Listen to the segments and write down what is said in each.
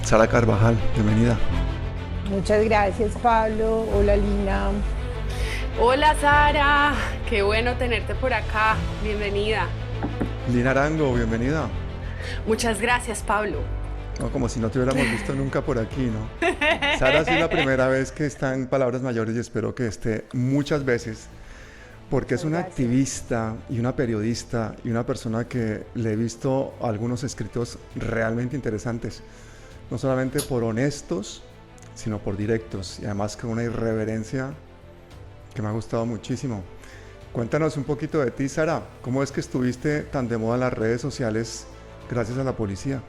Sara Carvajal, bienvenida. Muchas gracias, Pablo. Hola, Lina. Hola Sara, qué bueno tenerte por acá, bienvenida. Lina Arango, bienvenida. Muchas gracias Pablo. No, como si no te hubiéramos visto nunca por aquí, ¿no? Sara sí es la primera vez que está en Palabras Mayores y espero que esté muchas veces, porque es Muchas una gracias. activista y una periodista y una persona que le he visto algunos escritos realmente interesantes, no solamente por honestos, sino por directos y además con una irreverencia que me ha gustado muchísimo. Cuéntanos un poquito de ti, Sara. ¿Cómo es que estuviste tan de moda en las redes sociales gracias a la policía?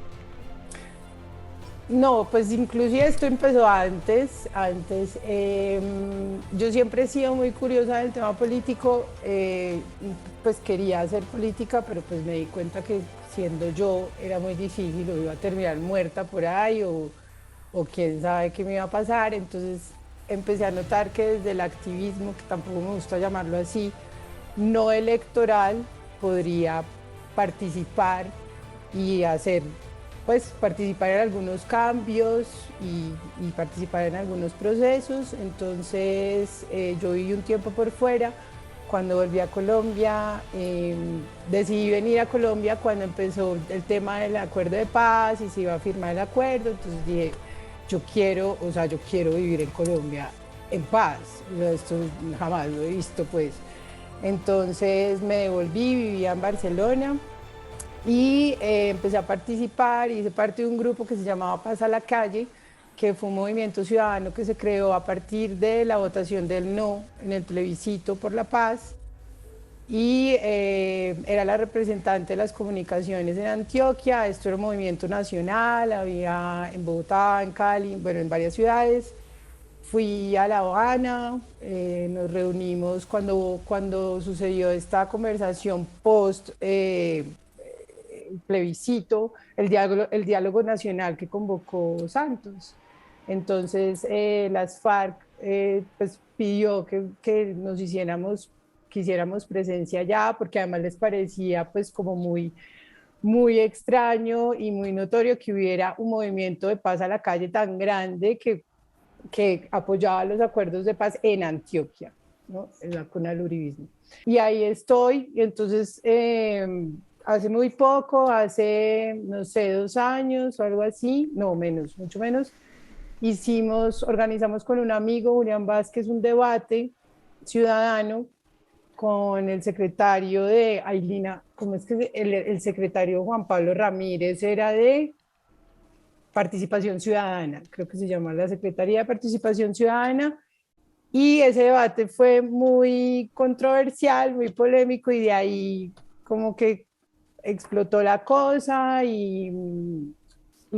No, pues inclusive esto empezó antes. Yo siempre he sido muy curiosa del tema político, pues quería hacer política, pero pues me di cuenta que siendo yo era muy difícil, o iba a terminar muerta por ahí, o quién sabe qué me iba a pasar. Entonces empecé a notar que desde el activismo, que tampoco me gusta llamarlo así, no electoral, podría participar y hacer, pues participar en algunos cambios y participar en algunos procesos. Entonces yo viví un tiempo por fuera. Cuando volví a Colombia, decidí venir a Colombia cuando empezó el tema del acuerdo de paz y se iba a firmar el acuerdo. Entonces dije, yo quiero, o sea, yo quiero vivir en Colombia en paz. O sea, esto jamás lo he visto, pues. Entonces me devolví, vivía en Barcelona y empecé a participar, hice parte de un grupo que se llamaba Paz a la Calle, que fue un movimiento ciudadano que se creó a partir de la votación del no en el plebiscito por la paz, y era la representante de las comunicaciones en Antioquia. Esto era un movimiento nacional, había en Bogotá, en Cali, bueno, en varias ciudades. Fui a La Habana, nos reunimos cuando sucedió esta conversación post plebiscito, el diálogo nacional que convocó Santos. Entonces, las FARC pues pidió que nos que hiciéramos presencia allá, porque además les parecía pues como muy extraño y muy notorio que hubiera un movimiento de paz a la calle tan grande que apoyaba los acuerdos de paz en Antioquia, ¿no? Con el uribismo. Y ahí estoy. Y entonces, hace muy poco, hace, no sé, 2 años o algo así, no menos, mucho menos, organizamos con un amigo, Julián Vázquez, un debate ciudadano con el secretario de Ailina, ¿cómo es que el secretario Juan Pablo Ramírez era de Participación Ciudadana? Creo que se llama la Secretaría de Participación Ciudadana. Y ese debate fue muy controversial, muy polémico, y de ahí como que explotó la cosa, y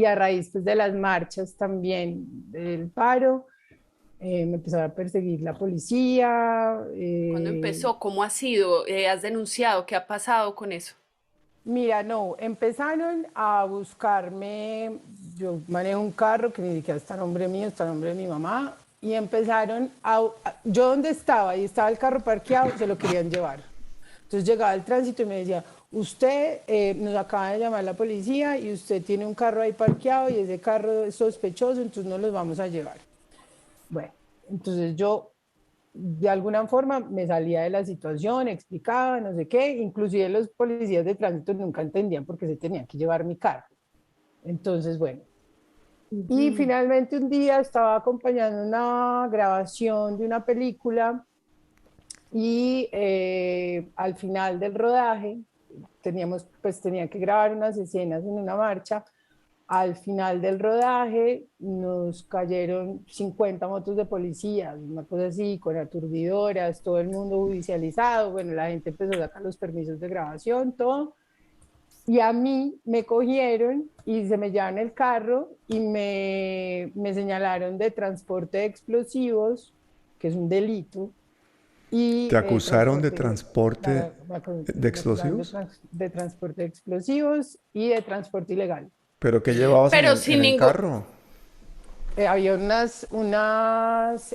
a raíz pues, de las marchas también del paro, me empezó a perseguir la policía. ¿Cuándo empezó? ¿Cómo ha sido? ¿Has denunciado? ¿Qué ha pasado con eso? Mira, no, empezaron a buscarme. Yo manejo un carro que ni siquiera está a nombre mío, está a nombre de mi mamá, y empezaron yo donde estaba, y estaba el carro parqueado, se lo querían llevar. Entonces llegaba el tránsito y me decía, usted, nos acaba de llamar la policía y usted tiene un carro ahí parqueado y ese carro es sospechoso, entonces no los vamos a llevar. Bueno, entonces yo de alguna forma me salía de la situación, explicaba, no sé qué. Inclusive los policías de tránsito nunca entendían por qué se tenía que llevar mi carro. Entonces, bueno. Y Ujú. finalmente un día estaba acompañando una grabación de una película, y al final del rodaje tenía que grabar unas escenas en una marcha. Al final del rodaje nos cayeron 50 motos de policía, una cosa así, con aturdidoras, todo el mundo judicializado. Bueno, la gente empezó a sacar los permisos de grabación, todo. Y a mí me cogieron y se me llevaron el carro y me señalaron de transporte de explosivos, que es un delito, y ¿Te acusaron de transporte de me acusaron explosivos? de transporte de explosivos y de transporte ilegal. ¿Pero qué llevabas Pero en sin el ningún... carro? Había unas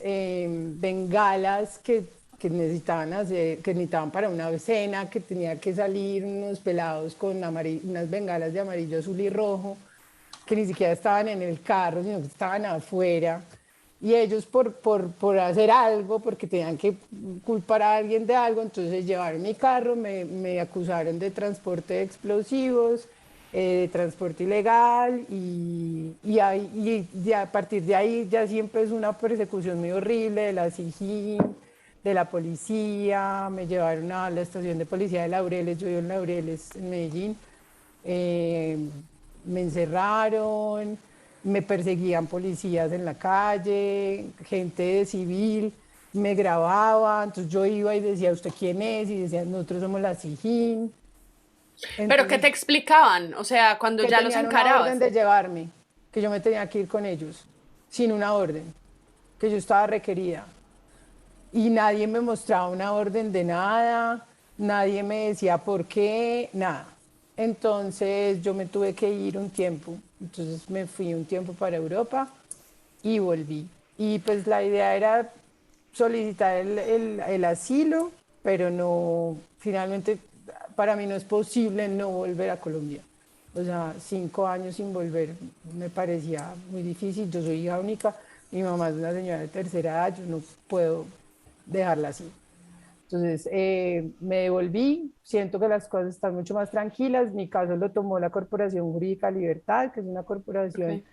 bengalas que necesitaban para una escena, que tenía que salir unos pelados con unas bengalas de amarillo, azul y rojo, que ni siquiera estaban en el carro, sino que estaban afuera. Y ellos por hacer algo, porque tenían que culpar a alguien de algo, entonces llevaron mi carro, me acusaron de transporte de explosivos, de transporte ilegal, y a partir de ahí ya sí empezó una persecución muy horrible de la SIJIN, de la policía, me llevaron a la estación de policía de Laureles, yo vivo en Laureles, en Medellín, eh, me encerraron, me perseguían policías en la calle, gente de civil, me grababa, entonces yo iba y decía, ¿usted quién es? Y decía, nosotros somos la SIJIN. ¿Pero qué Entonces, te explicaban? O sea, cuando que ya los tenían una orden encarabas. de llevarme, que yo me tenía que ir con ellos, sin una orden, que yo estaba requerida. Y nadie me mostraba una orden de nada, nadie me decía por qué, nada. Entonces yo me tuve que ir un tiempo, entonces me fui un tiempo para Europa y volví. Y pues la idea era solicitar el asilo, pero no, finalmente para mí no es posible no volver a Colombia. O sea, 5 años sin volver me parecía muy difícil. Yo soy hija única, mi mamá es una señora de tercera edad, yo no puedo dejarla así. Entonces me devolví, siento que las cosas están mucho más tranquilas. Mi caso lo tomó la Corporación Jurídica Libertad, que es una corporación Ok.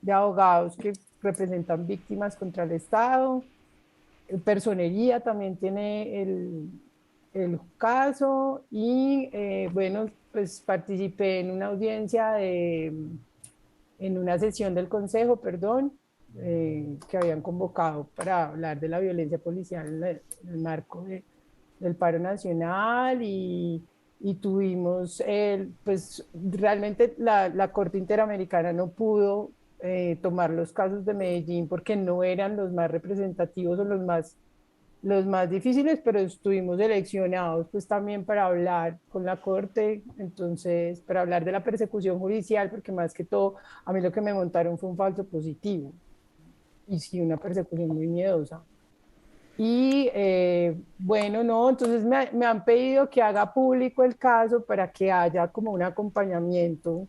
de abogados que representan víctimas contra el Estado. Personería también tiene el caso y bueno, pues participé en una audiencia en una sesión del Consejo, perdón, que habían convocado para hablar de la violencia policial en el marco del paro nacional y tuvimos, pues realmente la Corte Interamericana no pudo tomar los casos de Medellín porque no eran los más representativos o los más difíciles, pero estuvimos seleccionados pues también para hablar con la Corte, entonces para hablar de la persecución judicial, porque más que todo a mí lo que me montaron fue un falso positivo y sí una persecución muy miedosa. Y bueno, no, entonces me han pedido que haga público el caso para que haya como un acompañamiento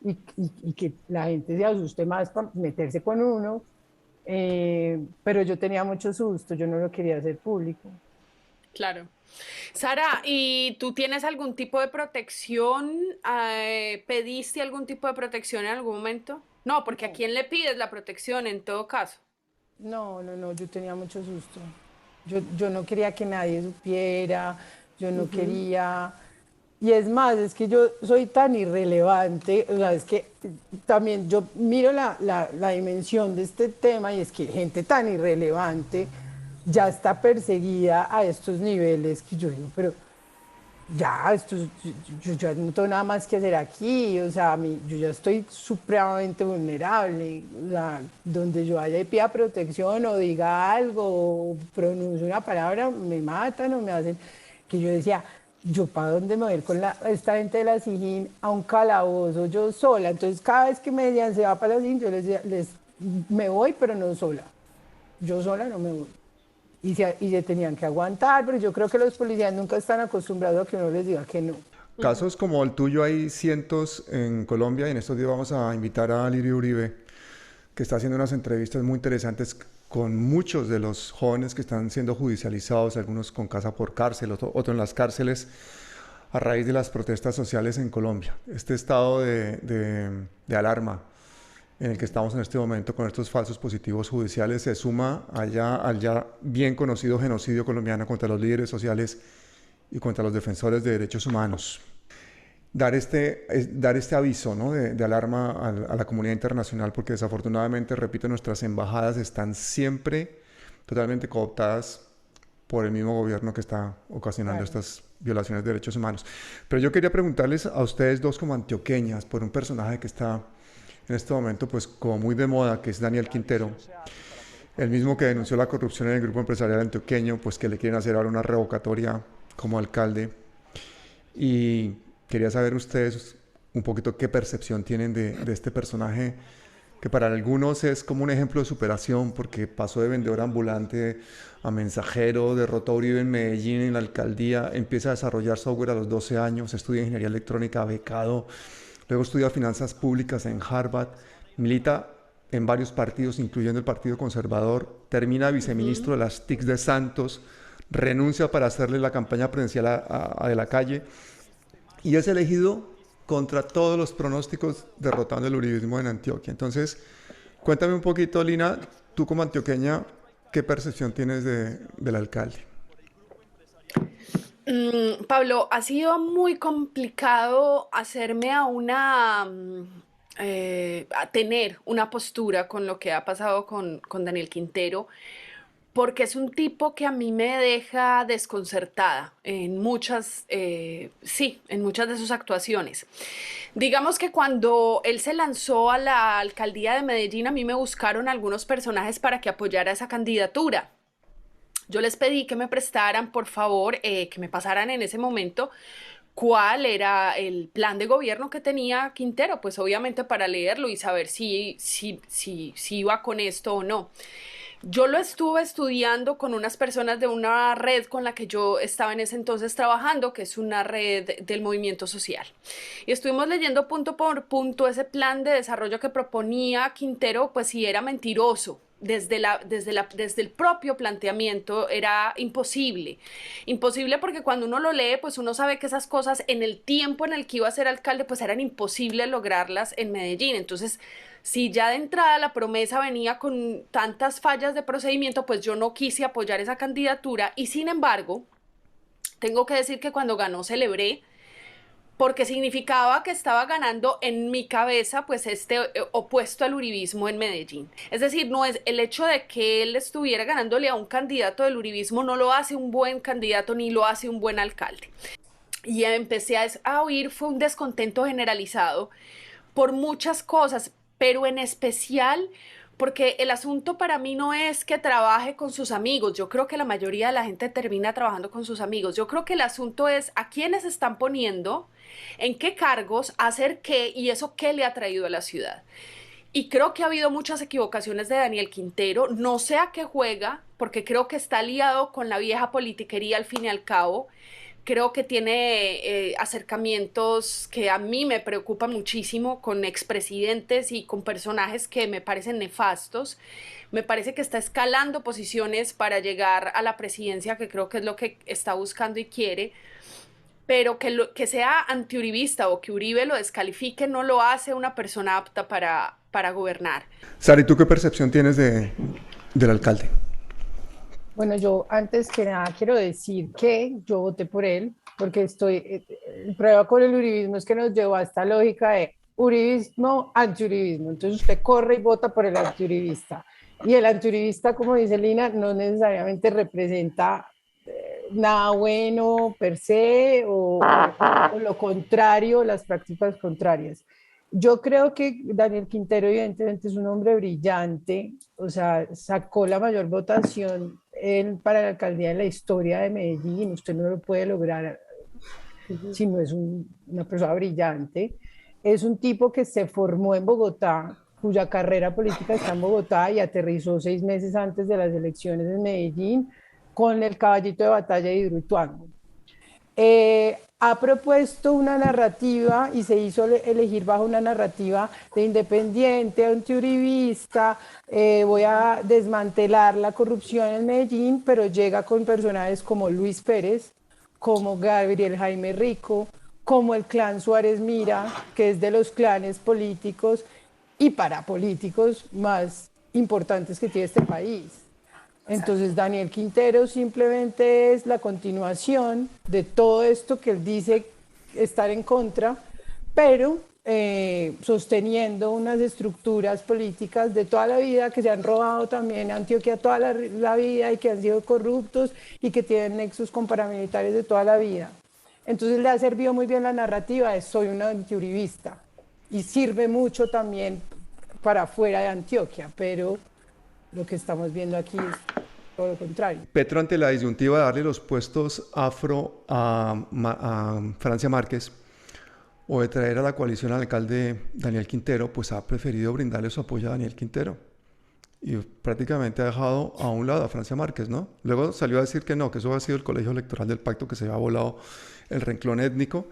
y que la gente se asuste más para meterse con uno, pero yo tenía mucho susto, yo no lo quería hacer público. Claro. Sara, ¿y tú tienes algún tipo de protección? ¿Pediste algún tipo de protección en algún momento? No, porque ¿a No, quién le pides la protección en todo caso? no, yo tenía mucho susto. Yo no quería que nadie supiera, yo no quería... Y es más, es que yo soy tan irrelevante, o sea, es que también yo miro la dimensión de este tema y es que gente tan irrelevante ya está perseguida a estos niveles que yo digo, pero ya, yo ya no tengo nada más que hacer aquí, o sea, yo ya estoy supremamente vulnerable, o sea, donde yo haya y pida protección o diga algo o pronuncie una palabra, me matan o me hacen, que yo decía, yo para dónde me voy a ir con esta gente de la SIJIN a un calabozo yo sola, entonces cada vez que me decían se va para la SIJIN, yo me voy, pero no sola, yo sola no me voy y se tenían que aguantar, pero yo creo que los policías nunca están acostumbrados a que uno les diga que no. Casos como el tuyo hay cientos en Colombia y en estos días vamos a invitar a Lirio Uribe, que está haciendo unas entrevistas muy interesantes con muchos de los jóvenes que están siendo judicializados, algunos con casa por cárcel, otros en las cárceles, a raíz de las protestas sociales en Colombia. Este estado de alarma en el que estamos en este momento con estos falsos positivos judiciales se suma al ya bien conocido genocidio colombiano contra los líderes sociales y contra los defensores de derechos humanos. Dar este aviso, ¿no?, de alarma a la comunidad internacional, porque desafortunadamente, repito, nuestras embajadas están siempre totalmente cooptadas por el mismo gobierno que está ocasionando Claro. estas violaciones de derechos humanos. Pero yo quería preguntarles a ustedes dos como antioqueñas por un personaje que está en este momento pues como muy de moda, que es Daniel Quintero, el mismo que denunció la corrupción en el grupo empresarial antioqueño, pues que le quieren hacer ahora una revocatoria como alcalde. Y quería saber ustedes un poquito qué percepción tienen de este personaje, que para algunos es como un ejemplo de superación, porque pasó de vendedor ambulante a mensajero, derrotó a Uribe en Medellín en la alcaldía, empieza a desarrollar software a los 12 años, estudia ingeniería electrónica, becado, luego estudia finanzas públicas en Harvard, milita en varios partidos, incluyendo el Partido Conservador, termina viceministro de las TICs de Santos, renuncia para hacerle la campaña presidencial a De la Calle y es elegido contra todos los pronósticos derrotando el uribismo en Antioquia. Entonces, cuéntame un poquito, Lina, tú como antioqueña, ¿qué percepción tienes del alcalde? Pablo, ha sido muy complicado hacerme a tener una postura con lo que ha pasado con Daniel Quintero, porque es un tipo que a mí me deja desconcertada en en muchas de sus actuaciones. Digamos que cuando él se lanzó a la alcaldía de Medellín, a mí me buscaron algunos personajes para que apoyara esa candidatura. Yo les pedí que me prestaran, por favor, que me pasaran en ese momento cuál era el plan de gobierno que tenía Quintero, pues obviamente para leerlo y saber si iba con esto o no. Yo lo estuve estudiando con unas personas de una red con la que yo estaba en ese entonces trabajando, que es una red del movimiento social. Y estuvimos leyendo punto por punto ese plan de desarrollo que proponía Quintero, pues si era mentiroso. Desde el propio planteamiento era imposible. Imposible porque cuando uno lo lee, pues uno sabe que esas cosas en el tiempo en el que iba a ser alcalde, pues eran imposibles lograrlas en Medellín. Entonces, si ya de entrada la promesa venía con tantas fallas de procedimiento, pues yo no quise apoyar esa candidatura y sin embargo, tengo que decir que cuando ganó celebré porque significaba que estaba ganando en mi cabeza pues opuesto al uribismo en Medellín. Es decir, no es el hecho de que él estuviera ganándole a un candidato del uribismo no lo hace un buen candidato ni lo hace un buen alcalde. Y empecé a oír, fue un descontento generalizado por muchas cosas, pero en especial porque el asunto para mí no es que trabaje con sus amigos. Yo creo que la mayoría de la gente termina trabajando con sus amigos. Yo creo que el asunto es a quiénes están poniendo, en qué cargos, hacer qué y eso qué le ha traído a la ciudad. Y creo que ha habido muchas equivocaciones de Daniel Quintero. No sé a qué juega, porque creo que está liado con la vieja politiquería al fin y al cabo. Creo que tiene acercamientos que a mí me preocupan muchísimo con expresidentes y con personajes que me parecen nefastos. Me parece que está escalando posiciones para llegar a la presidencia, que creo que es lo que está buscando y quiere, pero que sea antiuribista o que Uribe lo descalifique no lo hace una persona apta para gobernar. Sara, ¿y tú qué percepción tienes del alcalde? Bueno, yo antes que nada quiero decir que yo voté por él, porque el problema con el uribismo es que nos llevó a esta lógica de uribismo, antiuribismo. Entonces usted corre y vota por el antiuribista. Y el antiuribista, como dice Lina, no necesariamente representa nada bueno per se o lo contrario, las prácticas contrarias. Yo creo que Daniel Quintero evidentemente es un hombre brillante, o sea, sacó la mayor votación para la alcaldía en la historia de Medellín, usted no lo puede lograr si no es una persona brillante. Es un tipo que se formó en Bogotá, cuya carrera política está en Bogotá y aterrizó 6 meses antes de las elecciones en Medellín con el caballito de batalla de Hidroituango. Ha propuesto una narrativa y se hizo elegir bajo una narrativa de independiente, antiuribista, voy a desmantelar la corrupción en Medellín, pero llega con personajes como Luis Pérez, como Gabriel Jaime Rico, como el clan Suárez Mira, que es de los clanes políticos y parapolíticos más importantes que tiene este país. Entonces Daniel Quintero simplemente es la continuación de todo esto que él dice estar en contra, pero sosteniendo unas estructuras políticas de toda la vida que se han robado también a Antioquia toda la vida y que han sido corruptos y que tienen nexos con paramilitares de toda la vida. Entonces le ha servido muy bien la narrativa de soy un antiuribista y sirve mucho también para afuera de Antioquia, pero lo que estamos viendo aquí es todo lo contrario. Petro, ante la disyuntiva de darle los puestos afro a Francia Márquez o de traer a la coalición al alcalde Daniel Quintero, pues ha preferido brindarle su apoyo a Daniel Quintero. Y prácticamente ha dejado a un lado a Francia Márquez, ¿no? Luego salió a decir que no, que eso ha sido el colegio electoral del pacto, que se había volado el renglón étnico.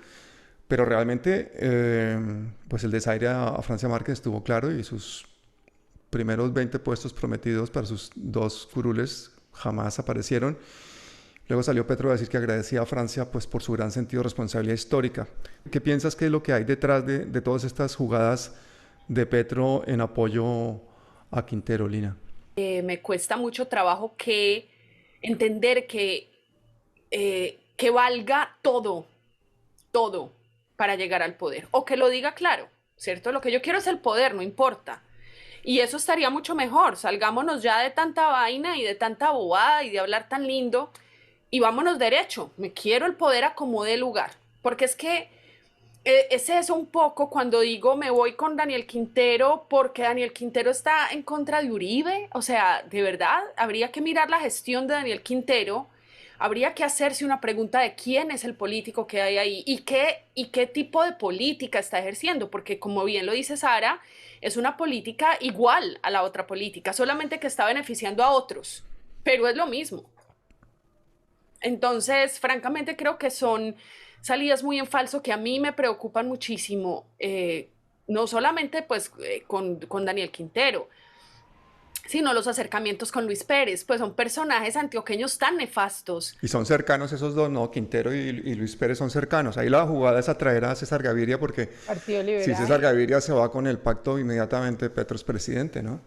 Pero realmente, pues el desaire a Francia Márquez estuvo claro y sus primeros 20 puestos prometidos para sus dos curules jamás aparecieron. Luego salió Petro a decir que agradecía a Francia pues, por su gran sentido de responsabilidad histórica. ¿Qué piensas que es lo que hay detrás de todas estas jugadas de Petro en apoyo a Quintero, Lina? Me cuesta mucho trabajo entender que valga todo, todo para llegar al poder. O que lo diga claro, ¿cierto? Lo que yo quiero es el poder, no importa. Y eso estaría mucho mejor. Salgámonos ya de tanta vaina y de tanta bobada y de hablar tan lindo y vámonos derecho. Me quiero el poder a como dé lugar. Porque es que es eso un poco cuando digo me voy con Daniel Quintero porque Daniel Quintero está en contra de Uribe. O sea, de verdad, habría que mirar la gestión de Daniel Quintero. Habría que hacerse una pregunta de quién es el político que hay ahí y qué tipo de política está ejerciendo, porque como bien lo dice Sara, es una política igual a la otra política, solamente que está beneficiando a otros, pero es lo mismo. Entonces, francamente, creo que son salidas muy en falso que a mí me preocupan muchísimo, no solamente pues con Daniel Quintero, sino los acercamientos con Luis Pérez, pues son personajes antioqueños tan nefastos. Y son cercanos esos dos, ¿no? Quintero y Luis Pérez son cercanos. Ahí la jugada es atraer a César Gaviria porque Partido si César Liberal. Gaviria se va con el pacto, inmediatamente Petro es presidente, ¿no?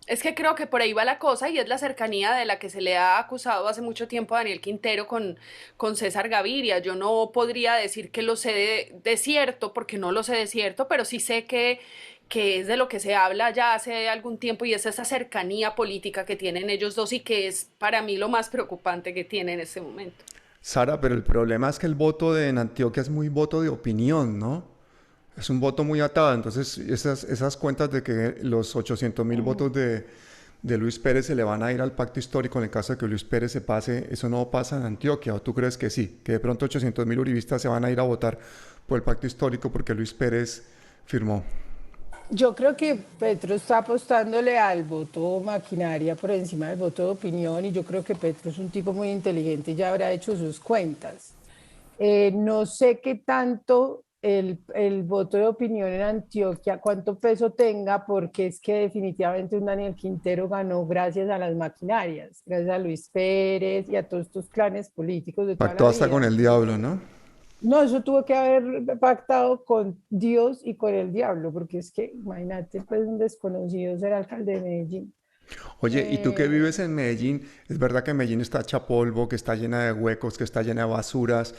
Es que creo que por ahí va la cosa y es la cercanía de la que se le ha acusado hace mucho tiempo a Daniel Quintero con César Gaviria. Yo no podría decir que lo sé de cierto, porque no lo sé de cierto, pero sí sé que es de lo que se habla ya hace algún tiempo y es esa cercanía política que tienen ellos dos y que es para mí lo más preocupante que tiene en este momento. Sara, pero el problema es que el voto en Antioquia es muy voto de opinión, ¿no? Es un voto muy atado. Entonces, esas cuentas de que los 800.000 votos de Luis Pérez se le van a ir al pacto histórico en el caso de que Luis Pérez se pase, eso no pasa en Antioquia. ¿O tú crees que sí? Que de pronto 800.000 uribistas se van a ir a votar por el pacto histórico porque Luis Pérez firmó. Yo creo que Petro está apostándole al voto maquinaria por encima del voto de opinión y yo creo que Petro es un tipo muy inteligente y ya habrá hecho sus cuentas. No sé qué tanto el voto de opinión en Antioquia, cuánto peso tenga, porque es que definitivamente un Daniel Quintero ganó gracias a las maquinarias, gracias a Luis Pérez y a todos estos clanes políticos de toda Pactó la hasta con vida. el diablo, ¿no? No, eso tuvo que haber pactado con Dios y con el diablo, porque es que, imagínate, pues un desconocido ser alcalde de Medellín. Oye, ¿y tú que Eh, vives en Medellín? Es verdad que Medellín está hecha polvo, que está llena de huecos, que está llena de basuras.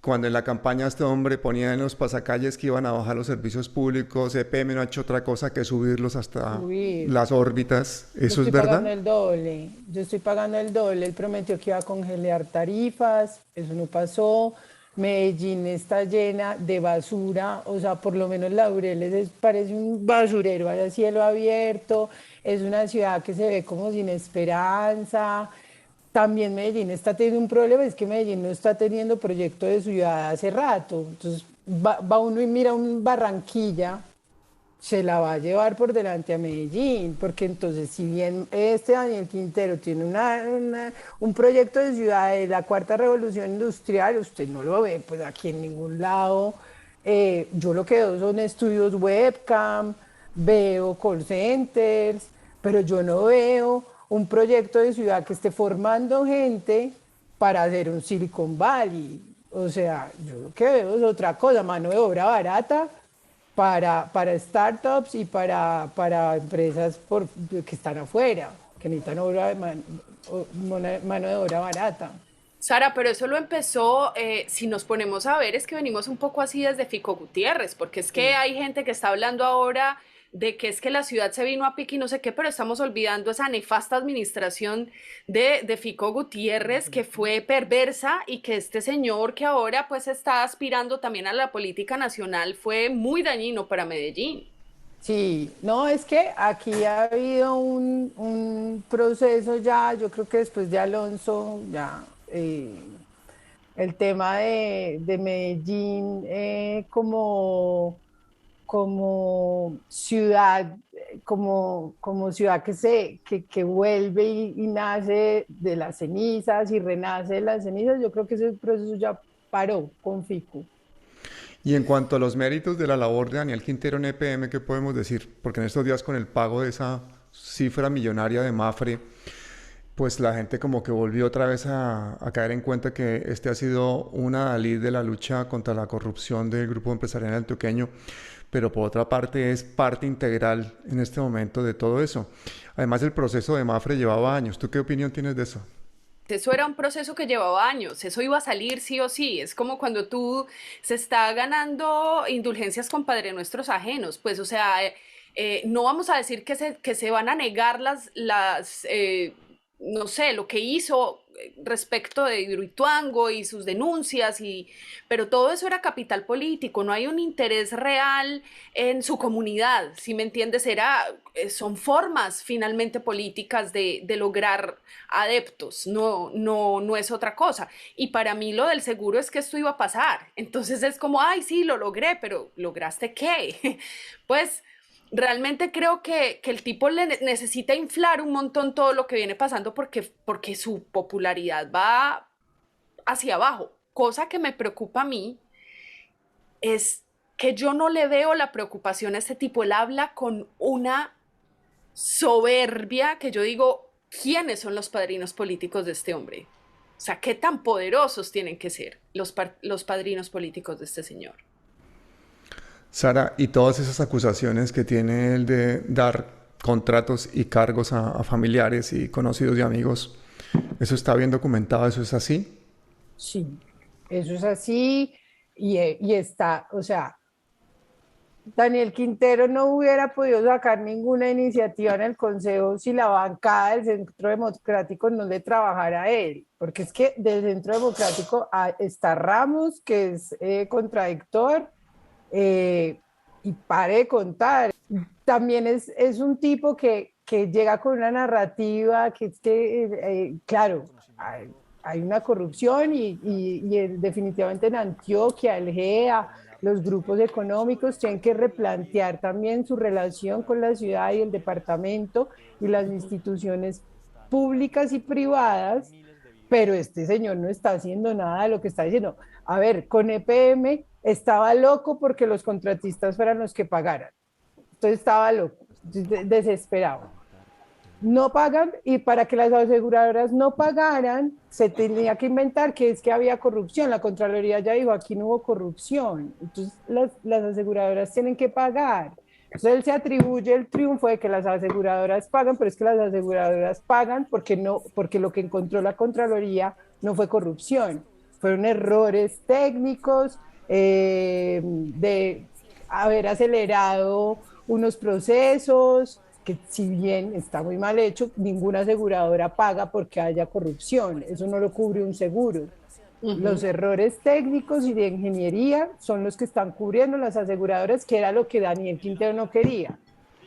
Cuando en la campaña este hombre ponía en los pasacalles que iban a bajar los servicios públicos, EPM no ha hecho otra cosa que subirlos hasta subir. las órbitas. Yo ¿Eso es estoy pagando verdad? el doble, yo estoy pagando el doble. Él prometió que iba a congelar tarifas, eso no pasó. Medellín está llena de basura, o sea, por lo menos Laureles parece un basurero, hay cielo abierto, es una ciudad que se ve como sin esperanza. También Medellín está teniendo un problema, es que Medellín no está teniendo proyecto de ciudad hace rato. Entonces va uno y mira un Barranquilla, se la va a llevar por delante a Medellín, porque entonces si bien este Daniel Quintero tiene un proyecto de ciudad de la cuarta revolución industrial, usted no lo ve pues aquí en ningún lado. Yo lo que veo son estudios webcam, veo call centers, pero yo no veo un proyecto de ciudad que esté formando gente para hacer un Silicon Valley. O sea, yo lo que veo es otra cosa, mano de obra barata para startups y para empresas que están afuera, que necesitan mano de obra barata. Sara, pero eso lo empezó, si nos ponemos a ver, es que venimos un poco así desde Fico Gutiérrez, porque es que Sí. hay gente que está hablando ahora de que es que la ciudad se vino a pique y no sé qué, pero estamos olvidando esa nefasta administración de Fico Gutiérrez que fue perversa y que este señor que ahora pues está aspirando también a la política nacional fue muy dañino para Medellín. Sí, no, es que aquí ha habido un proceso ya, yo creo que después de Alonso, ya el tema de Medellín como ciudad, como ciudad que vuelve y nace de las cenizas y renace de las cenizas, yo creo que ese proceso ya paró con Fico. Y en cuanto a los méritos de la labor de Daniel Quintero en EPM, ¿qué podemos decir? Porque en estos días con el pago de esa cifra millonaria de Mafre, pues la gente como que volvió otra vez a caer en cuenta que este ha sido una adalid de la lucha contra la corrupción del grupo empresarial antioqueño, pero por otra parte es parte integral en este momento de todo eso. Además el proceso de Mafre llevaba años. ¿Tú qué opinión tienes de eso? Eso era un proceso que llevaba años, eso iba a salir sí o sí. Es como cuando tú se está ganando indulgencias con Padre Nuestros ajenos, pues o sea, no vamos a decir que se van a negar no sé, lo que hizo respecto de Hidroituango y sus denuncias, pero todo eso era capital político, no hay un interés real en su comunidad, si me entiendes, son formas finalmente políticas de lograr adeptos, no es otra cosa. Y para mí lo del seguro es que esto iba a pasar, entonces es como, ay, sí, lo logré, pero ¿lograste qué? Pues realmente creo que el tipo necesita inflar un montón todo lo que viene pasando porque su popularidad va hacia abajo. Cosa que me preocupa a mí es que yo no le veo la preocupación a este tipo. Él habla con una soberbia que yo digo, ¿quiénes son los padrinos políticos de este hombre? O sea, ¿qué tan poderosos tienen que ser los padrinos políticos de este señor? Sara, y todas esas acusaciones que tiene él de dar contratos y cargos a familiares y conocidos y amigos, ¿eso está bien documentado? ¿Eso es así? Sí, eso es así y está, o sea, Daniel Quintero no hubiera podido sacar ninguna iniciativa en el Consejo si la bancada del Centro Democrático no le trabajara a él, porque es que del Centro Democrático está Ramos, que es contradictor, eh, y pare de contar. También es un tipo que llega con una narrativa que es que, claro, hay una corrupción definitivamente en Antioquia, el GEA, los grupos económicos tienen que replantear también su relación con la ciudad y el departamento y las instituciones públicas y privadas, pero este señor no está haciendo nada de lo que está diciendo. A ver, con EPM estaba loco porque los contratistas fueran los que pagaran. Entonces estaba loco, desesperado. No pagan y para que las aseguradoras no pagaran, se tenía que inventar que es que había corrupción. La Contraloría ya dijo, aquí no hubo corrupción. Entonces las aseguradoras tienen que pagar. Entonces él se atribuye el triunfo de que las aseguradoras pagan, pero es que las aseguradoras pagan porque lo que encontró la Contraloría no fue corrupción, fueron errores técnicos, de haber acelerado unos procesos, que si bien está muy mal hecho, ninguna aseguradora paga porque haya corrupción, eso no lo cubre un seguro. Los Ujú. errores técnicos y de ingeniería son los que están cubriendo las aseguradoras, que era lo que Daniel Quintero no quería.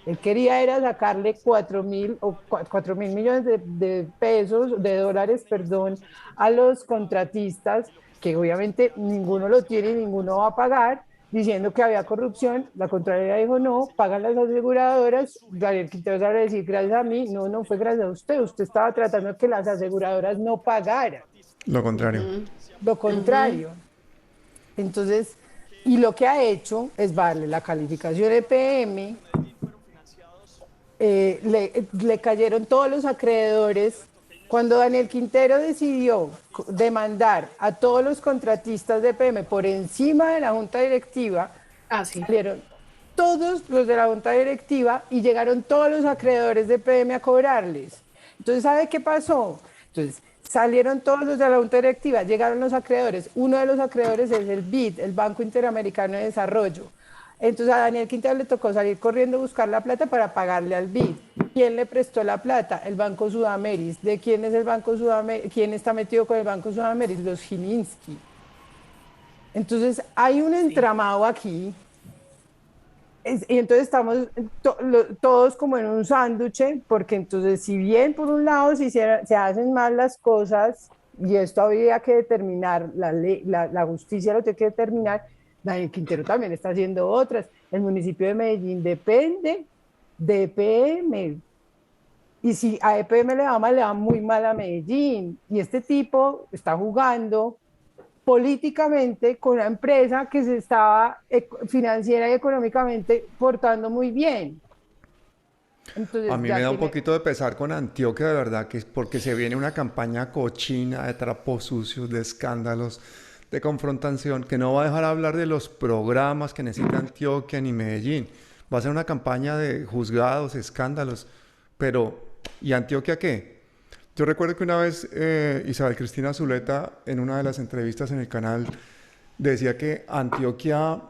Él quería era sacarle 4.000 millones de pesos, de dólares, perdón, a los contratistas, que obviamente ninguno lo tiene y ninguno va a pagar, diciendo que había corrupción. La Contraloría dijo no, pagan las aseguradoras. Daniel Quintero sale a decir gracias a mí, no fue gracias a usted, usted estaba tratando de que las aseguradoras no pagaran, Lo contrario. Ujú. lo Ujú. contrario. Entonces, y lo que ha hecho es darle la calificación EPM, le cayeron todos los acreedores. Cuando Daniel Quintero decidió demandar a todos los contratistas de EPM por encima de la junta directiva, Ah, sí. salieron todos los de la junta directiva y llegaron todos los acreedores de EPM a cobrarles. Entonces, ¿sabe qué pasó? Entonces, salieron todos los de la junta directiva, llegaron los acreedores. Uno de los acreedores es el BID, el Banco Interamericano de Desarrollo. Entonces a Daniel Quintero le tocó salir corriendo a buscar la plata para pagarle al BID. ¿Quién le prestó la plata? El Banco Sudameris. ¿De quién es el Banco Sudameris? ¿Quién está metido con el Banco Sudameris? Los Gilinski. Entonces hay un Sí. entramado aquí, y entonces estamos todos como en un sándwich, porque entonces si bien por un lado se hacen mal las cosas, y esto habría que determinar, la justicia lo tiene que determinar, Daniel Quintero también está haciendo otras. El municipio de Medellín depende de EPM, y si a EPM le va mal, le va muy mal a Medellín, y este tipo está jugando políticamente con una empresa que se estaba financiera y económicamente portando muy bien. A Entonces mí me ya da un tiene, poquito de pesar con Antioquia, de verdad, que es porque se viene una campaña cochina de trapos sucios, de escándalos, de confrontación, que no va a dejar hablar de los programas que necesita Antioquia ni Medellín. Va a ser una campaña de juzgados, escándalos, pero ¿y Antioquia qué? Yo recuerdo que una vez Isabel Cristina Zuleta, en una de las entrevistas en el canal, decía que Antioquia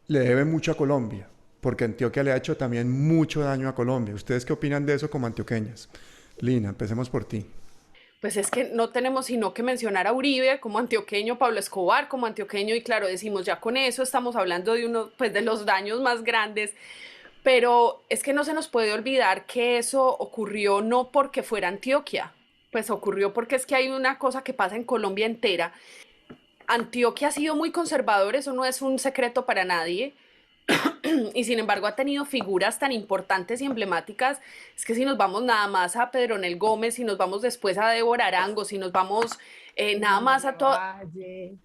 le debe mucho a Colombia, porque Antioquia le ha hecho también mucho daño a Colombia. ¿Ustedes qué opinan de eso como antioqueñas? Lina, empecemos por ti. Pues es que no tenemos sino que mencionar a Uribe como antioqueño, Pablo Escobar como antioqueño, y claro, decimos ya con eso estamos hablando de uno pues de los daños más grandes, pero es que no se nos puede olvidar que eso ocurrió no porque fuera Antioquia, pues ocurrió porque es que hay una cosa que pasa en Colombia entera. Antioquia ha sido muy conservador, eso no es un secreto para nadie, y sin embargo ha tenido figuras tan importantes y emblemáticas. Es que si nos vamos nada más a Pedronel Gómez, si nos vamos después a Débora Arango, si nos vamos nada más María a todo, Valle,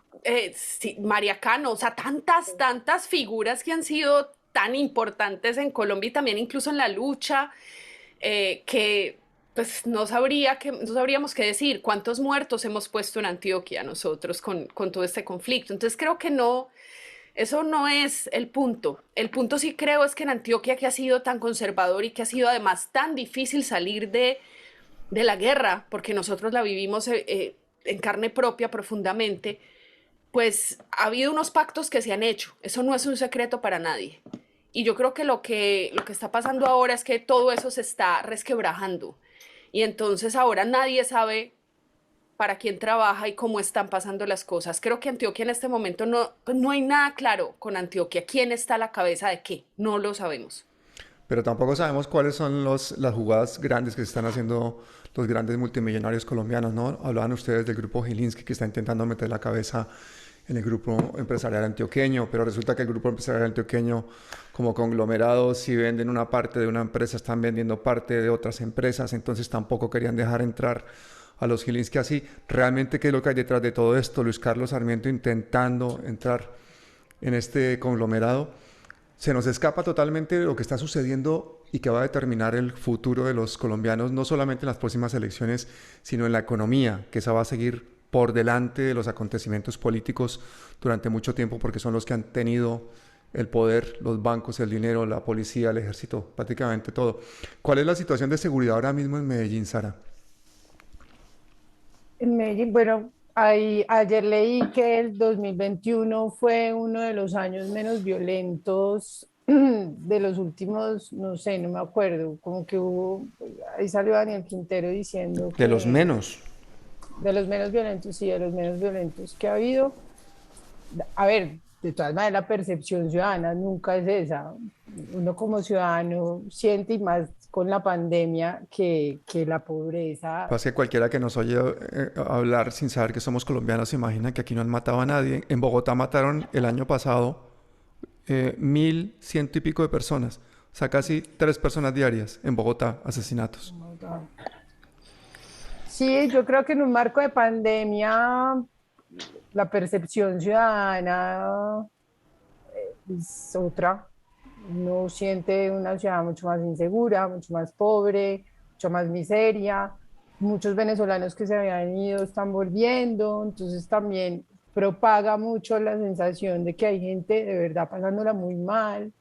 sí, María Cano, o sea, tantas figuras que han sido tan importantes en Colombia y también incluso en la lucha, que pues no sabríamos qué decir, cuántos muertos hemos puesto en Antioquia nosotros con todo este conflicto. Entonces creo que no, eso no es el punto. El punto sí creo es que en Antioquia, que ha sido tan conservador y que ha sido además tan difícil salir de la guerra, porque nosotros la vivimos en carne propia profundamente, pues ha habido unos pactos que se han hecho. Eso no es un secreto para nadie. Y yo creo que lo que está pasando ahora es que todo eso se está resquebrajando. Y entonces ahora nadie sabe para quién trabaja y cómo están pasando las cosas. Creo que Antioquia en este momento no, pues no hay nada claro con Antioquia. ¿Quién está a la cabeza de qué? No lo sabemos. Pero tampoco sabemos cuáles son las jugadas grandes que se están haciendo los grandes multimillonarios colombianos, ¿no? Hablaban ustedes del grupo Gilinski que está intentando meter la cabeza en el grupo empresarial antioqueño, pero resulta que el grupo empresarial antioqueño, como conglomerado, si venden una parte de una empresa, están vendiendo parte de otras empresas, entonces tampoco querían dejar entrar a los Gilinski así. Realmente, ¿qué es lo que hay detrás de todo esto? Luis Carlos Sarmiento intentando entrar en este conglomerado. Se nos escapa totalmente lo que está sucediendo y que va a determinar el futuro de los colombianos, no solamente en las próximas elecciones, sino en la economía, que esa va a seguir por delante de los acontecimientos políticos durante mucho tiempo, porque son los que han tenido el poder, los bancos, el dinero, la policía, el ejército, prácticamente todo. ¿Cuál es la situación de seguridad ahora mismo en Medellín, Sara? en Medellín, bueno, ayer leí que el 2021 fue uno de los años menos violentos de los últimos, no sé, no me acuerdo, como que hubo, ahí salió Daniel Quintero diciendo De los que menos. de los menos violentos, sí, de los menos violentos que ha habido. A ver, de todas maneras la percepción ciudadana nunca es esa. Uno como ciudadano siente y más con la pandemia que la pobreza. Pasa que cualquiera que nos oye hablar sin saber que somos colombianos se imagina que aquí no han matado a nadie. En Bogotá mataron el año pasado 1.100 y pico de personas. O sea, casi 3 personas diarias en Bogotá, asesinatos. Sí, yo creo que en un marco de pandemia la percepción ciudadana es otra. Uno siente una ciudad mucho más insegura, mucho más pobre, mucho más miseria. Muchos venezolanos que se habían ido están volviendo, entonces también propaga mucho la sensación de que hay gente de verdad pasándola muy mal.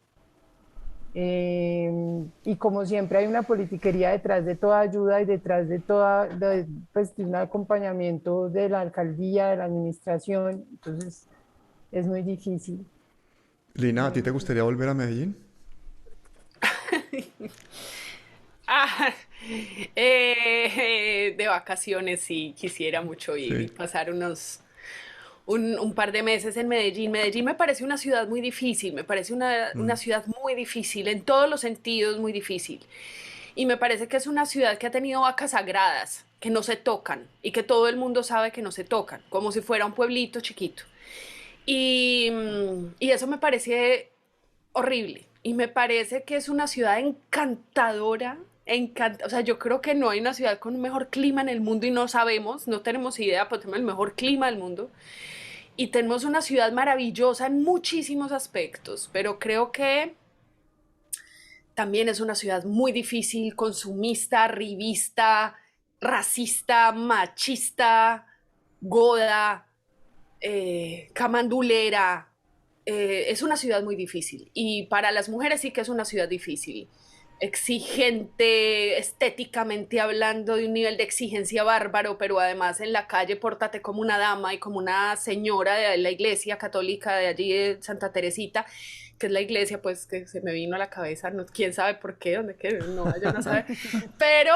Y como siempre hay una politiquería detrás de toda ayuda y detrás de pues, de un acompañamiento de la alcaldía, de la administración, entonces es muy difícil. Lina, ¿a Muy ti te difícil. gustaría volver a Medellín? Ah, de vacaciones sí, quisiera mucho ir y Sí. pasar un par de meses en Medellín. Medellín me parece una ciudad muy difícil, me parece una Mm. ciudad muy difícil, en todos los sentidos muy difícil. Y me parece que es una ciudad que ha tenido vacas sagradas, que no se tocan y que todo el mundo sabe que no se tocan, como si fuera un pueblito chiquito. Y eso me parece horrible. Y me parece que es una ciudad encantadora. O sea, yo creo que no hay una ciudad con un mejor clima en el mundo y no sabemos, no tenemos idea, pero tenemos el mejor clima del mundo. y tenemos una ciudad maravillosa en muchísimos aspectos, pero creo que también es una ciudad muy difícil, consumista, arribista, racista, machista, goda, camandulera. Es una ciudad muy difícil y para las mujeres sí que es una ciudad difícil, exigente, estéticamente hablando, de un nivel de exigencia bárbaro, pero además en la calle pórtate como una dama y como una señora de la iglesia católica de allí de Santa Teresita, que es la iglesia, pues que se me vino a la cabeza, no, quién sabe por qué, dónde quedó, no, yo no sabe, pero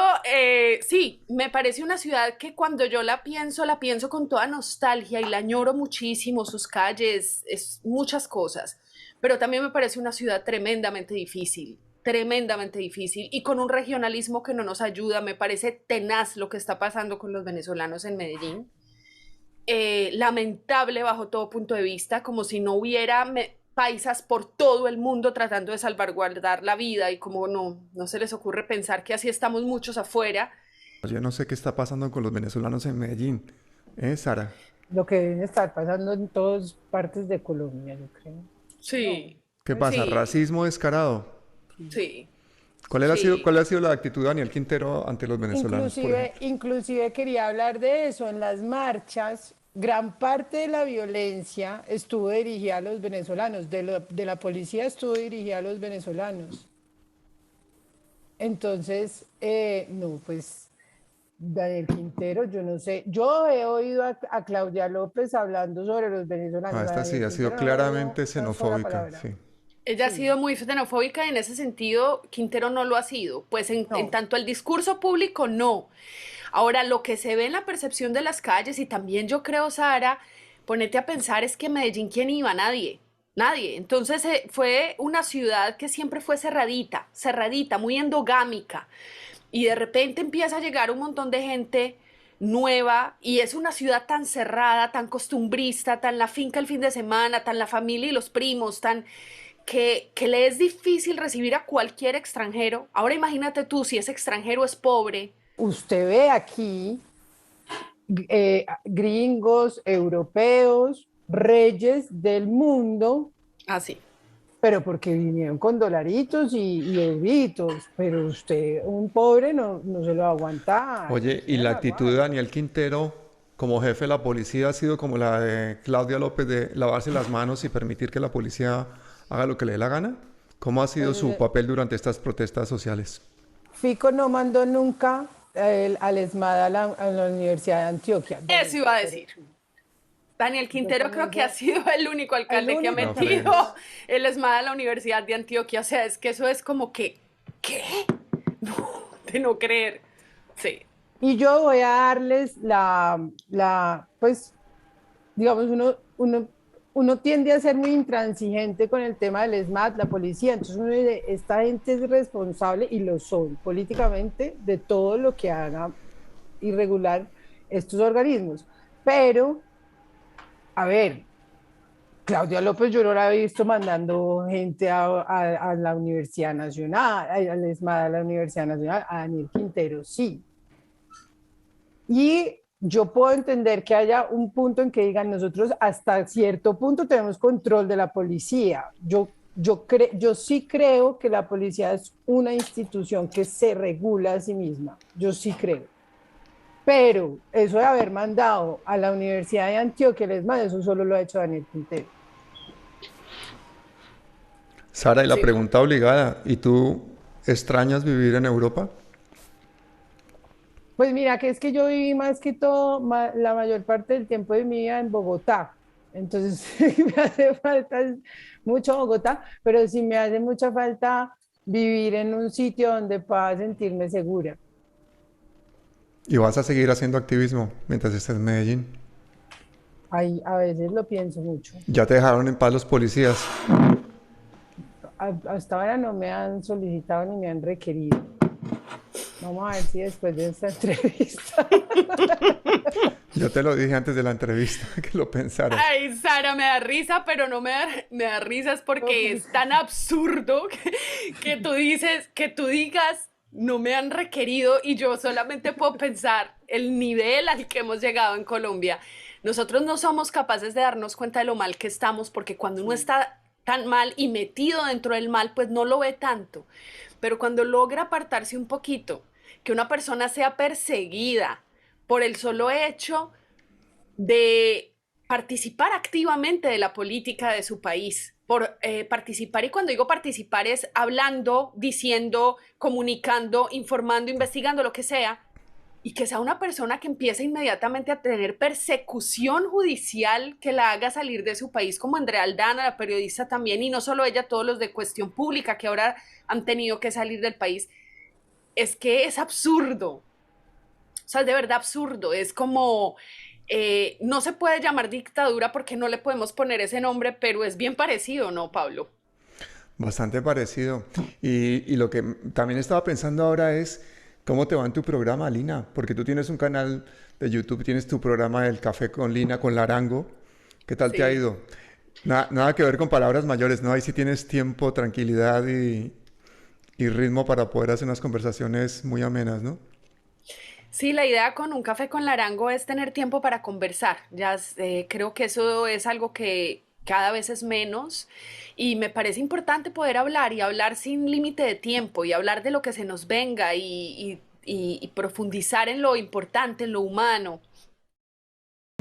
sí, me parece una ciudad que cuando yo la pienso con toda nostalgia y la añoro muchísimo, sus calles, es muchas cosas, pero también me parece una ciudad tremendamente difícil y con un regionalismo que no nos ayuda. Me parece tenaz lo que está pasando con los venezolanos en Medellín, lamentable bajo todo punto de vista, como si no hubiera paisas por todo el mundo tratando de salvaguardar la vida y como no se les ocurre pensar que así estamos muchos afuera. Yo no sé qué está pasando con los venezolanos en Medellín, Sara? Lo que deben estar pasando en todas partes de Colombia, yo creo. Sí, ¿Qué pasa? sí, ¿Racismo descarado? sí, ¿Cuál sí. ha sido la actitud de Daniel Quintero ante los venezolanos, por ejemplo? Inclusive quería hablar de eso. En las marchas, gran parte de la violencia estuvo dirigida a los venezolanos, de la policía estuvo dirigida a los venezolanos. Entonces, no, pues Daniel Quintero, yo no sé, yo he oído a Claudia López hablando sobre los venezolanos, a Esta sí Daniel ha sido Quintero no le he oído claramente una sola xenofóbica, palabra. sí. Ella ha Sí, sido muy xenofóbica y en ese sentido Quintero no lo ha sido, pues en no. tanto el discurso público no. Ahora, lo que se ve en la percepción de las calles y también yo creo, Sara, ponete a pensar es que Medellín, ¿quién iba? Nadie, nadie. Entonces fue una ciudad que siempre fue cerradita, cerradita, muy endogámica y de repente empieza a llegar un montón de gente nueva y es una ciudad tan cerrada, tan costumbrista, tan la finca el fin de semana, tan la familia y los primos, tan que le es difícil recibir a cualquier extranjero. Ahora imagínate tú, si ese extranjero es pobre. Usted ve aquí gringos, europeos, reyes del mundo, Así. pero porque vinieron con dolaritos y euritos, pero usted, un pobre, no se lo va a aguantar, no Oye, se ¿y la lo actitud de aguanta. Daniel Quintero como jefe de la policía ha sido como la de Claudia López de lavarse las manos y permitir que la policía haga lo que le dé la gana? ¿Cómo ha sido Pues, su papel durante estas protestas sociales? Fico no mandó nunca al ESMAD a la Universidad de Antioquia. Bueno, Eso iba a pero decir. Daniel yo Quintero con creo que ha eso, sido el único el alcalde que ha único No que metido mandó. fregues. el ESMAD a la Universidad de Antioquia. O sea, es que eso es como que, ¿qué? No, de no creer. Sí, Y yo voy a darles pues, digamos, uno tiende a ser muy intransigente con el tema del ESMAD, la policía, entonces uno dice, esta gente es responsable, y lo son políticamente, de todo lo que haga irregular estos organismos. Pero, a ver, Claudia López yo no la he visto mandando gente a la Universidad Nacional, al ESMAD, a la Universidad Nacional, a Daniel Quintero, sí. Y yo puedo entender que haya un punto en que digan nosotros hasta cierto punto tenemos control de la policía. Yo sí creo que la policía es una institución que se regula a sí misma. Yo sí creo. Pero eso de haber mandado a la Universidad de Antioquia, les mando, eso solo lo ha hecho Daniel Quintero. Sara, y la sí. pregunta obligada, ¿y tú extrañas vivir en Europa? Pues mira, que es que yo viví más que todo la mayor parte del tiempo de mi vida en Bogotá. Entonces me hace falta mucho Bogotá, pero sí me hace mucha falta vivir en un sitio donde pueda sentirme segura. ¿Y vas a seguir haciendo activismo mientras estés en Medellín? Ahí a veces lo pienso mucho. ¿Ya te dejaron en paz los policías? Hasta ahora no me han solicitado ni me han requerido. Vamos a ver si después de esta entrevista. Yo te lo dije antes de la entrevista, que lo pensaras. Ay, Sara, me da risa, pero no me da risa es porque es tan absurdo que tú dices, que tú digas, no me han requerido y yo solamente puedo pensar el nivel al que hemos llegado en Colombia. Nosotros no somos capaces de darnos cuenta de lo mal que estamos, porque cuando uno está tan mal y metido dentro del mal, pues no lo ve tanto. Pero cuando logra apartarse un poquito, que una persona sea perseguida por el solo hecho de participar activamente de la política de su país, por participar, y cuando digo participar es hablando, diciendo, comunicando, informando, investigando, lo que sea, y que sea una persona que empiece inmediatamente a tener persecución judicial que la haga salir de su país, como Andrea Aldana, la periodista también, y no solo ella, todos los de Cuestión Pública que ahora han tenido que salir del país, es que es absurdo. O sea, es de verdad absurdo. Es como, no se puede llamar dictadura porque no le podemos poner ese nombre, pero es bien parecido, ¿no, Pablo? Bastante parecido. Y lo que también estaba pensando ahora es cómo te va en tu programa, Lina, porque tú tienes un canal de YouTube, tienes tu programa del Café con Lina, con Larango. ¿Qué tal te ha Sí. ido? Nada que ver con palabras mayores, ¿no? Ahí sí tienes tiempo, tranquilidad y ritmo para poder hacer unas conversaciones muy amenas, ¿no? Sí, la idea con un café con Larango es tener tiempo para conversar. Ya creo que eso es algo que cada vez es menos y me parece importante poder hablar y hablar sin límite de tiempo y hablar de lo que se nos venga y profundizar en lo importante, en lo humano.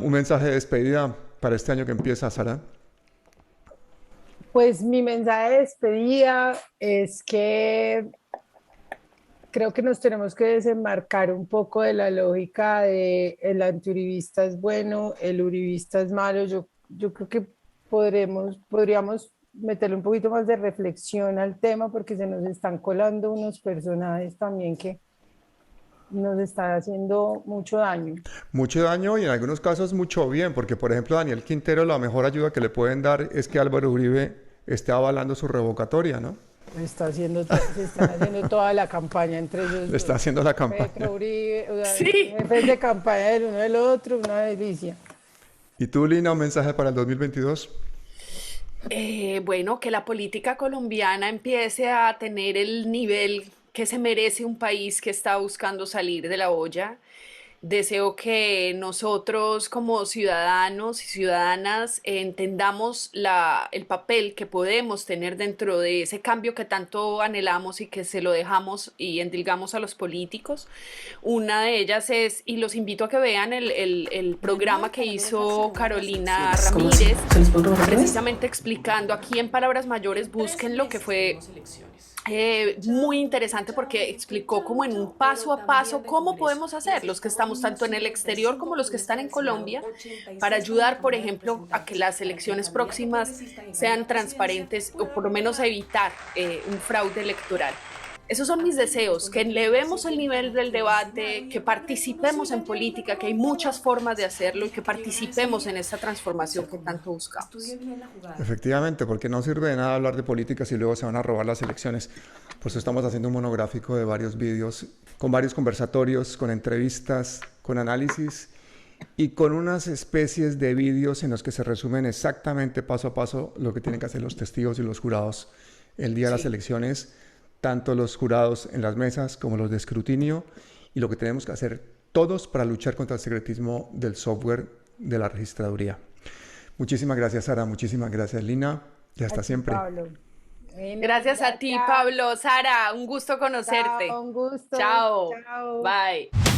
Un mensaje de despedida para este año que empieza, Sara. Pues mi mensaje de despedida es que creo que nos tenemos que desenmarcar un poco de la lógica de el antiuribista es bueno, el uribista es malo. Yo creo que podríamos meterle un poquito más de reflexión al tema porque se nos están colando unos personajes también que nos están haciendo mucho daño. Mucho daño y en algunos casos mucho bien, porque por ejemplo Daniel Quintero, la mejor ayuda que le pueden dar es que Álvaro Uribe esté avalando su revocatoria, ¿no? Se están haciendo toda la campaña entre ellos Le está dos. haciendo la campaña. Petro, Uribe, o sea, Sí. jefes de campaña del uno del otro, una delicia. ¿Y tú, Lina, un mensaje para el 2022? Bueno, que la política colombiana empiece a tener el nivel que se merece un país que está buscando salir de la olla. Deseo que nosotros como ciudadanos y ciudadanas entendamos el papel que podemos tener dentro de ese cambio que tanto anhelamos y que se lo dejamos y endilgamos a los políticos. Una de ellas es, y los invito a que vean el programa que hizo Carolina Ramírez, precisamente explicando aquí en palabras mayores, busquen lo que fue muy interesante porque explicó como en un paso a paso cómo podemos hacer los que estamos tanto en el exterior como los que están en Colombia para ayudar, por ejemplo, a que las elecciones próximas sean transparentes o por lo menos evitar un fraude electoral. Esos son mis deseos, que elevemos el nivel del debate, que participemos en política, que hay muchas formas de hacerlo y que participemos en esta transformación que tanto buscamos. Efectivamente, porque no sirve de nada hablar de política si luego se van a robar las elecciones. Por eso estamos haciendo un monográfico de varios vídeos, con varios conversatorios, con entrevistas, con análisis y con unas especies de vídeos en los que se resumen exactamente paso a paso lo que tienen que hacer los testigos y los jurados el día de las elecciones, tanto los jurados en las mesas como los de escrutinio, y lo que tenemos que hacer todos para luchar contra el secretismo del software de la registraduría. Muchísimas gracias, Sara. Muchísimas gracias, Lina. Y hasta siempre. Pablo. Bueno, Gracias a ti, gracias. Pablo. Sara, un gusto conocerte. Chao, un gusto. Chao. Chao. Bye.